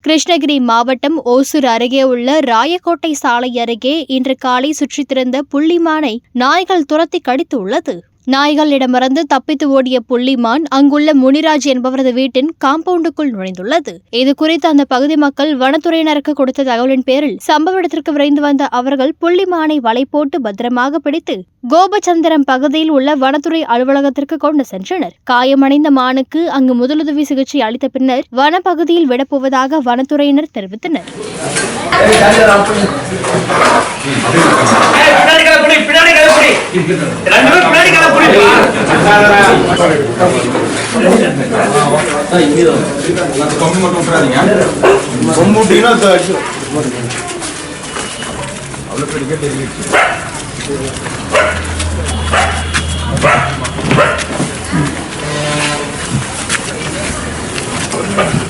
கிருஷ்ணகிரி மாவட்டம் ஓசூர் அருகே உள்ள ராயக்கோட்டை சாலை அருகே இன்று காலை சுற்றித் திரிந்த புள்ளிமானை நாய்கள் துரத்தி கடித்துள்ளது. நாய்களிடமிருந்து தப்பித்து ஓடிய புள்ளிமான் அங்குள்ள முனிராஜ் என்பவரது வீட்டின் காம்பவுண்டுக்குள் நுழைந்துள்ளது. இதுகுறித்து அந்த பகுதி மக்கள் வனத்துறையினருக்கு கொடுத்த தகவலின் பேரில் சம்பவ இடத்திற்கு விரைந்து வந்த அவர்கள் புள்ளிமானை வலை போட்டு பத்திரமாக பிடித்து கோபச்சந்திரம் பகுதியில் உள்ள வனத்துறை அலுவலகத்திற்கு கொண்டு சென்றனர். காயமடைந்த மானுக்கு அங்கு முதலுதவி சிகிச்சை அளித்த பின்னர் வனப்பகுதியில் விடப்போவதாக வனத்துறையினர் தெரிவித்தனர். Bye.